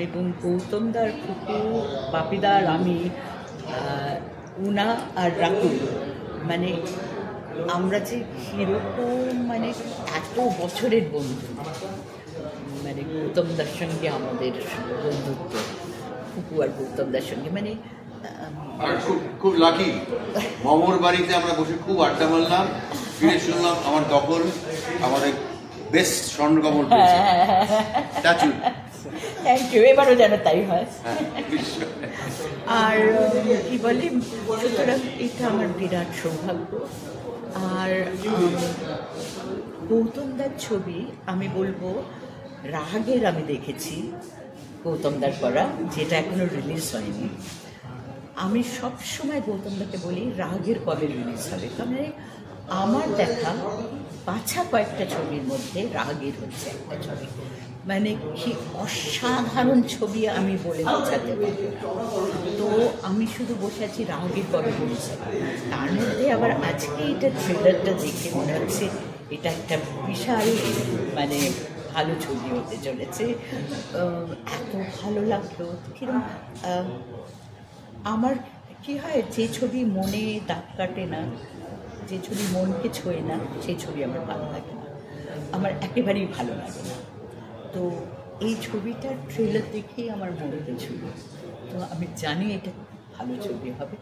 এবং গৌতমদার ফুপু বাপিদার আমি উনা আর রাকুল মানে আমরা যে কীরকম মানে এত বছরের বন্ধু, মানে গৌতমদার সঙ্গে আমাদের বন্ধুত্ব, ফুপু আর গৌতমদার সঙ্গে মানে আর খুব লাকি মামুর বাড়িতে আমরা বসে খুব আড্ডা মারলাম, ফিরে শুনলাম আমার দখল আমাদের বেস্ট স্বর্ণকমল পেয়েছে। থ্যাংক ইউ, এবারও যেন তাই হয়। আর কি বলে, সুতরাং এটা আমার বিরাট সৌভাগ্য। আর গৌতমদার ছবি আমি বলবো রাগের আমি দেখেছি গৌতমদার করা, যেটা এখনো রিলিজ হয়নি। আমি সব সময় গৌতমদাকে বলি রাগের কবে রিলিজ হবে, কারণ আমার দেখা বাছা কয়েকটা ছবির মধ্যে রাগের হচ্ছে একটা ছবি, মানে কি অসাধারণ ছবি আমি বলে বোঝাতে পারি। তো আমি শুধু বসে আছি রাগের কবে বলছি, তার মধ্যে আবার আজকে এটা ট্রেলারটা দেখে মনে হচ্ছে এটা একটা বিশাল মানে ভালো ছবি হতে চলেছে। এত ভালো লাগলো। কিরকম আমার কি হয়, যে ছবি মনে দাগ কাটে না, যে ছবি মনকে ছোঁয় না, সেই ছবি আমার ভালো লাগে না, আমার একেবারেই ভালো লাগে না। তো এই ছবিটার ট্রেলার দেখেই আমার মনকে ছুঁয়ে, তো আমি জানি এটা ভালো ছবি হবে।